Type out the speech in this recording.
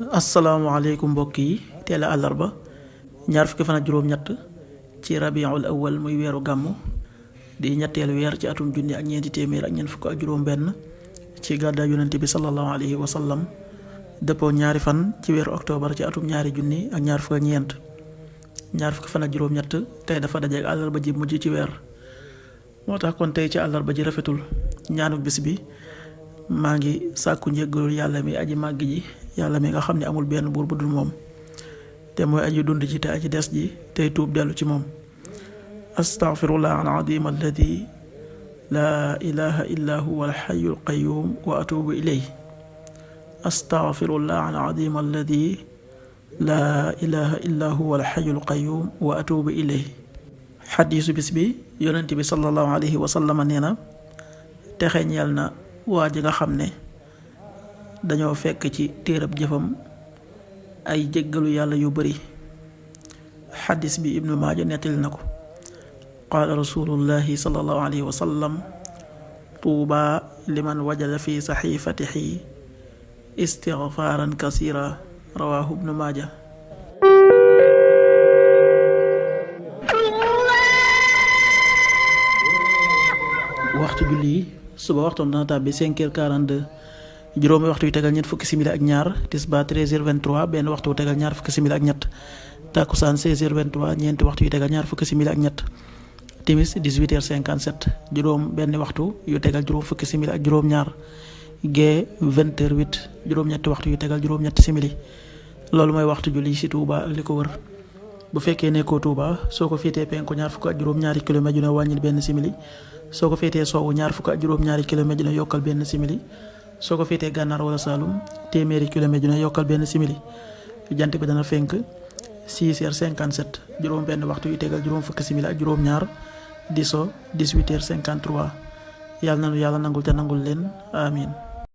asalaamaaleykum mbokk yi teel a àllarba ñaar fukki fan ak juróom-ñett ci rabiul awal muy weeru gàmmu di ñetteelu weer ci atum junni ak ñeenti téeméer ak ñeent fukk ak juróom-benn ci gàddaay yonent bi sallallahu alayhi wa sallam dëppoo ñaari fan ci weeru octobre ci atum ñaari junni ak ñaar fukk ak ñeent ñaar fukki fan ak juróom-ñett tey dafa dajeek àllarba ji mujj ci weer moo tax kon tey ci àllarba ji rafetul ñaanu bis bi maa ngi sàkku njéggalul yàlla mi aji màgg ji yàlla mi nga xam ne amul benn buur bu dul moom te mooy aji dund ji te aji des ji tey tuub dellu ci moom astaghfirullah al azim alladi laa ilaha illa huwa al hayyul qayyum wa atubu ilayhi astaghfirullah al azim alladi laa ilaha illa huwa al hayyul qayyum wa atubu ilayhi xadiisu bis bi yonent bi sallallahu alayhi wa sallam nee na texe ñeel na waa ji nga xam ne dañoo fekk ci téerab jëfam ay jéggalu yàlla yu bari xadis bi ibnu maaja nettali na ko qaala rasulullahi sallallahu alayhi wa sallam tuuba liman wajada fi saxiifatihi istigfaaran kasira rawaahu ibnu maaja. waxtu julli yi suba waxtoon dana tàbbi 5h42 juróomi waxtu yu tegal ñett fukki simili ak ñaar tisbaar 13h23 benn waxtu yu tegal ñaar fukki simili ak ñett takkusaan 16h23 ñeenti waxtu yu tegal ñaar fukki simili ak ñett timis 18h57 juróom benn waxtu yu tegal juróom fukki simili ak juróom ñaar gee 20h08 juróom ñetti waxtu yu tegal juróom ñetti simili loolu mooy waxtu julli ci Touba ak li ko wër bu fekkee nekkoo Touba soo ko féetee penku ñaar fukk ak juróom ñaari kilomètre dina wàññil benn simili soo ko féetee soowu ñaar fukk ak juróom ñaari kilomètre dina yokkal benn simili soo ko féetee gànnaar wala Saalum téeméeri kilomètre dina yokkal benn simili jant bi dana fenk 6h57 juróom benn waxtu yu tegal juróom fukki simili ak juróom ñaar di so 18h53 yàlla nanu yàlla nangul te nangul leen amin